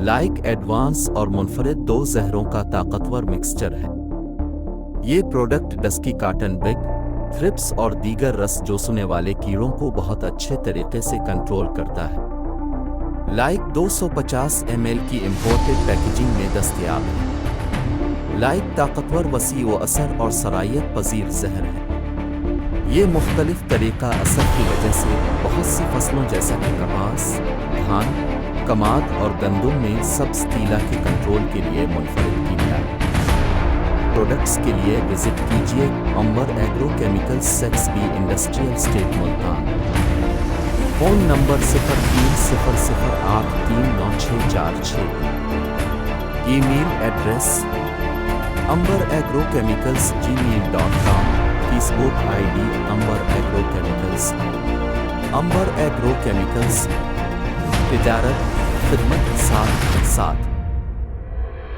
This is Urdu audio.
لائک ایڈوانس اور منفرد دو زہروں کا طاقتور مکسچر ہے۔ یہ پروڈکٹ ڈسکی کاٹن بگ تھرپس اور دیگر رس چوسنے والے کیڑوں کو بہت اچھے طریقے سے کنٹرول کرتا ہے۔ لائک 250 ml کی امپورٹڈ پیکیجنگ میں دستیاب ہے۔ لائک طاقتور وسیع و اثر اور صلاحیت پذیر زہر ہے۔ یہ مختلف طریقہ اثر کی وجہ سے بہت سی فصلوں جیسا کہ کپاس، دھان، کماد اور گندم میں سبز تیلا کے کنٹرول کے لیے منفرد کیمیا ہے۔ پروڈکٹس کے لیے وزٹ کیجیے Amber agro chemicals 6B industrial estate Multan. Phone number 0300839646۔ E mail address amberagrochemicals@gmail.com۔ Facebook ID Amber agro chemicals. Amber agro chemicals, تجارت، خدمت، ساتھ ساتھ۔